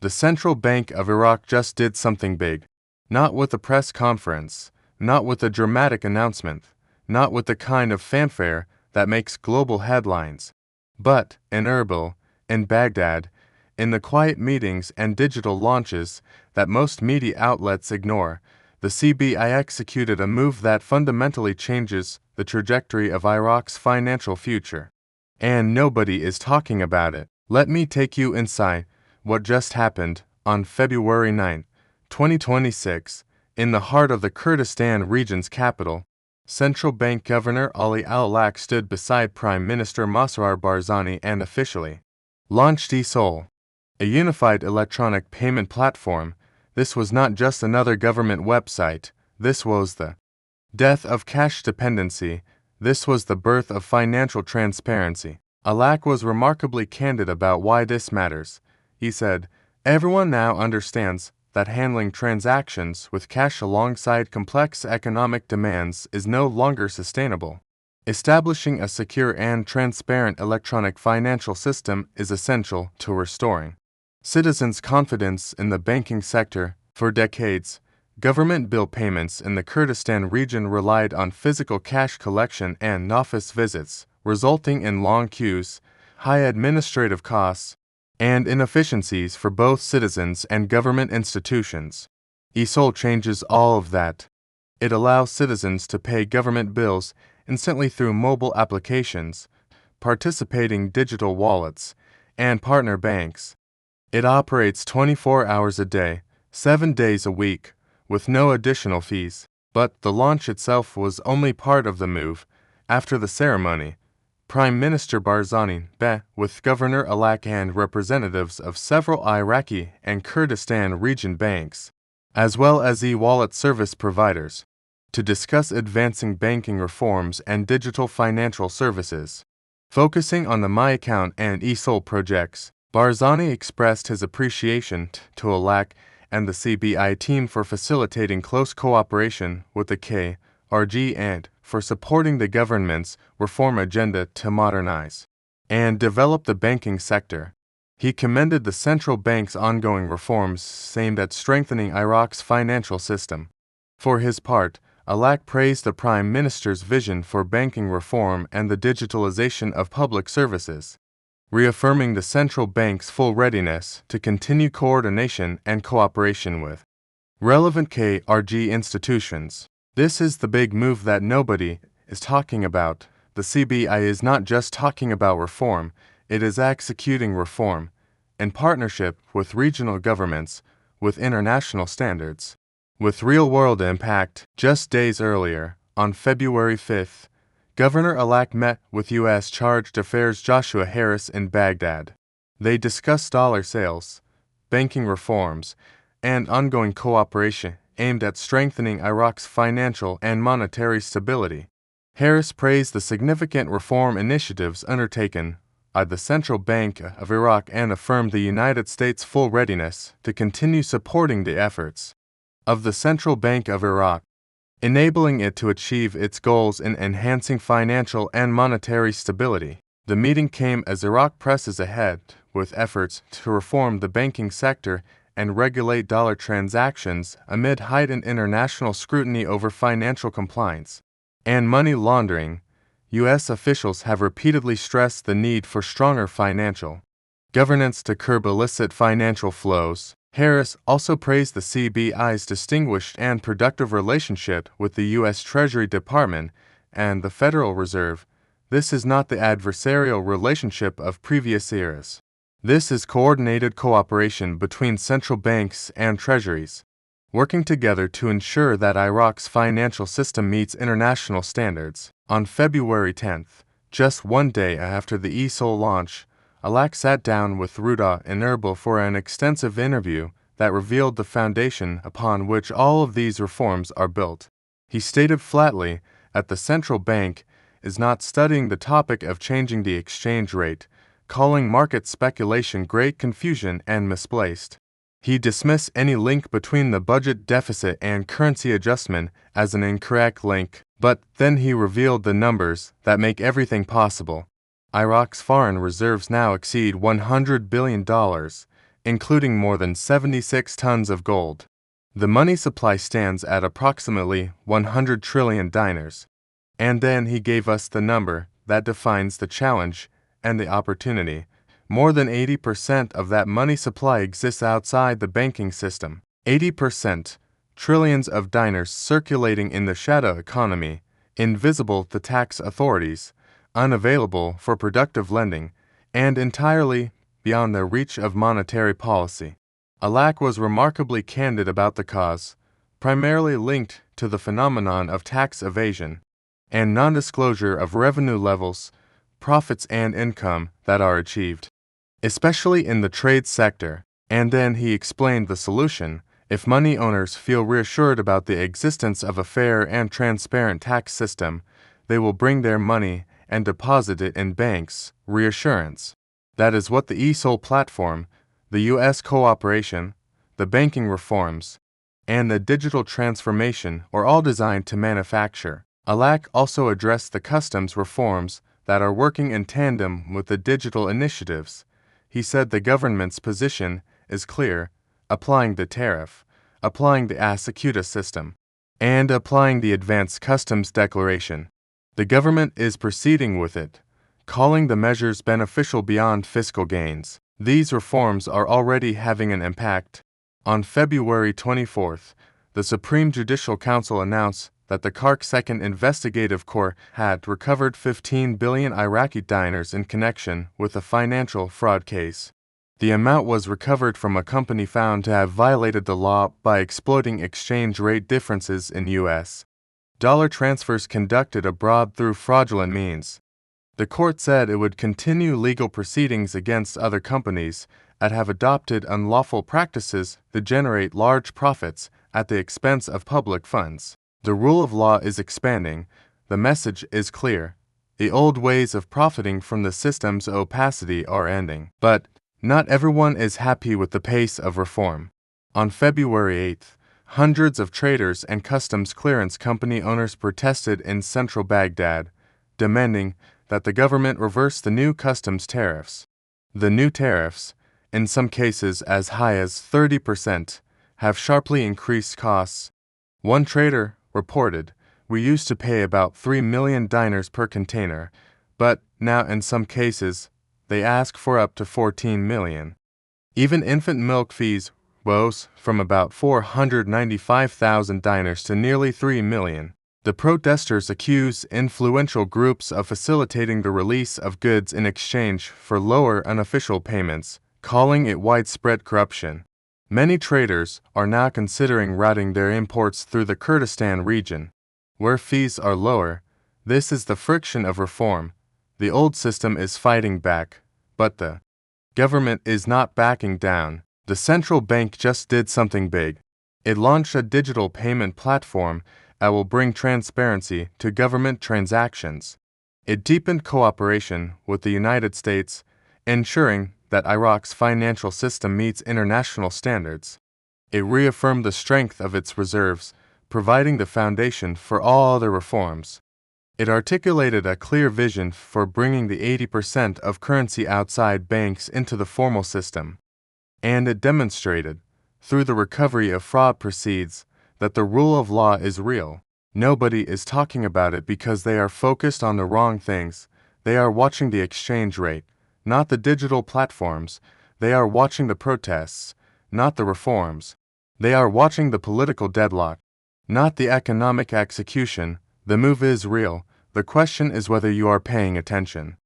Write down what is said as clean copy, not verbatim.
The Central Bank of Iraq just did something big. Not with a press conference, not with a dramatic announcement, not with the kind of fanfare that makes global headlines, but in Erbil, in Baghdad, in the quiet meetings and digital launches that most media outlets ignore, the CBI executed a move that fundamentally changes the trajectory of Iraq's financial future. And nobody is talking about it. Let me take you inside what just happened on February 9, 2026, in the heart of the Kurdistan region's capital. Central Bank Governor Ali Alaq stood beside Prime Minister Masroor Barzani and officially launched ePsûLE, a unified electronic payment platform. This was not just another government website. This was the death of cash dependency. This was the birth of financial transparency. Alaq was remarkably candid about why this matters. He said, "Everyone now understands that handling transactions with cash alongside complex economic demands is no longer sustainable. Establishing a secure and transparent electronic financial system is essential to restoring citizens' confidence in the banking sector." For decades, government bill payments in the Kurdistan region relied on physical cash collection and office visits, resulting in long queues, high administrative costs, and inefficiencies for both citizens and government institutions. ePsûLE changes all of that. It allows citizens to pay government bills instantly through mobile applications, participating digital wallets, and partner banks. It operates 24 hours a day, 7 days a week, with no additional fees. But the launch itself was only part of the move. After the ceremony, Prime Minister Barzani met with Governor Alaq and representatives of several Iraqi and Kurdistan region banks, as well as e-wallet service providers, to discuss advancing banking reforms and digital financial services. Focusing on the My Account and ePsûLE projects, Barzani expressed his appreciation to Alaq and the CBI team for facilitating close cooperation with the KRG and for supporting the government's reform agenda to modernize and develop the banking sector. He commended the central bank's ongoing reforms aimed at strengthening Iraq's financial system. For his part, Alaq praised the Prime Minister's vision for banking reform and the digitalization of public services, reaffirming the central bank's full readiness to continue coordination and cooperation with relevant KRG institutions. This is the big move that nobody is talking about. The CBI is not just talking about reform, it is executing reform in partnership with regional governments, with international standards, with real-world impact. Just days earlier, on February 5th, Governor Alaq met with U.S. Chargé d'Affaires Joshua Harris in Baghdad. They discussed dollar sales, banking reforms, and ongoing cooperation aimed at strengthening Iraq's financial and monetary stability. Harris praised the significant reform initiatives undertaken by the Central Bank of Iraq and affirmed the United States' full readiness to continue supporting the efforts of the Central Bank of Iraq, enabling it to achieve its goals in enhancing financial and monetary stability. The meeting came as Iraq presses ahead with efforts to reform the banking sector and regulate dollar transactions amid heightened international scrutiny over financial compliance and money laundering. U.S. officials have repeatedly stressed the need for stronger financial governance to curb illicit financial flows. Harris also praised the CBI's distinguished and productive relationship with the U.S. Treasury Department and the Federal Reserve. This is not the adversarial relationship of previous eras. This is coordinated cooperation between central banks and treasuries, working together to ensure that Iraq's financial system meets international standards. On February 10th, just one day after the ePsûLE launch, Alaq sat down with Ruda in Erbil for an extensive interview that revealed the foundation upon which all of these reforms are built. He stated flatly that the central bank is not studying the topic of changing the exchange rate, calling market speculation great confusion and misplaced. He dismissed any link between the budget deficit and currency adjustment as an incorrect link, but then he revealed the numbers that make everything possible. Iraq's foreign reserves now exceed $100 billion, including more than 76 tons of gold. The money supply stands at approximately 100 trillion dinars. And then he gave us the number that defines the challenge and the opportunity. More than 80% of that money supply exists outside the banking system. 80%, trillions of dinars circulating in the shadow economy, invisible to tax authorities, unavailable for productive lending, and entirely beyond the reach of monetary policy. Alaq was remarkably candid about the cause, primarily linked to the phenomenon of tax evasion and non-disclosure of revenue levels, profits and income that are achieved, especially in the trade sector. And then he explained the solution. If money owners feel reassured about the existence of a fair and transparent tax system, they will bring their money and deposit it in banks. Reassurance. That is what the ePsûLE platform, the U.S. cooperation, the banking reforms, and the digital transformation are all designed to manufacture. Alaq also addressed the customs reforms that are working in tandem with the digital initiatives. He said the government's position is clear: applying the tariff, applying the e-PSûLE system, and applying the advanced customs declaration. The government is proceeding with it, calling the measures beneficial beyond fiscal gains. These reforms are already having an impact. On February 24th, the Supreme Judicial Council announced that the Kurdistan Second Investigative Court had recovered 15 billion Iraqi dinars in connection with a financial fraud case. The amount was recovered from a company found to have violated the law by exploiting exchange rate differences in U.S. dollar transfers conducted abroad through fraudulent means. The court said it would continue legal proceedings against other companies that have adopted unlawful practices to generate large profits at the expense of public funds. The rule of law is expanding. The message is clear. The old ways of profiting from the system's opacity are ending. But not everyone is happy with the pace of reform. On February 8th, hundreds of traders and customs clearance company owners protested in central Baghdad, demanding that the government reverse the new customs tariffs. The new tariffs, in some cases as high as 30%, have sharply increased costs. One trader reported, "We used to pay about 3 million dinars per container, but now in some cases they ask for up to 14 million. Even infant milk fees rose from about 495,000 dinars to nearly 3 million. The protesters accuse influential groups of facilitating the release of goods in exchange for lower unofficial payments, calling it widespread corruption. Many traders are now considering routing their imports through the Kurdistan region, where fees are lower. This is the friction of reform. The old system is fighting back, but the government is not backing down. The central bank just did something big. It launched a digital payment platform that will bring transparency to government transactions. It deepened cooperation with the United States, ensuring that Iraq's financial system meets international standards. It reaffirmed the strength of its reserves, providing the foundation for all other reforms. It articulated a clear vision for bringing the 80% of currency outside banks into the formal system. And it demonstrated, through the recovery of fraud proceeds, that the rule of law is real. Nobody is talking about it because they are focused on the wrong things. They are watching the exchange rate, not the digital platforms. They are watching the protests, not the reforms. They are watching the political deadlock, not the economic execution. The move is real. The question is whether you are paying attention.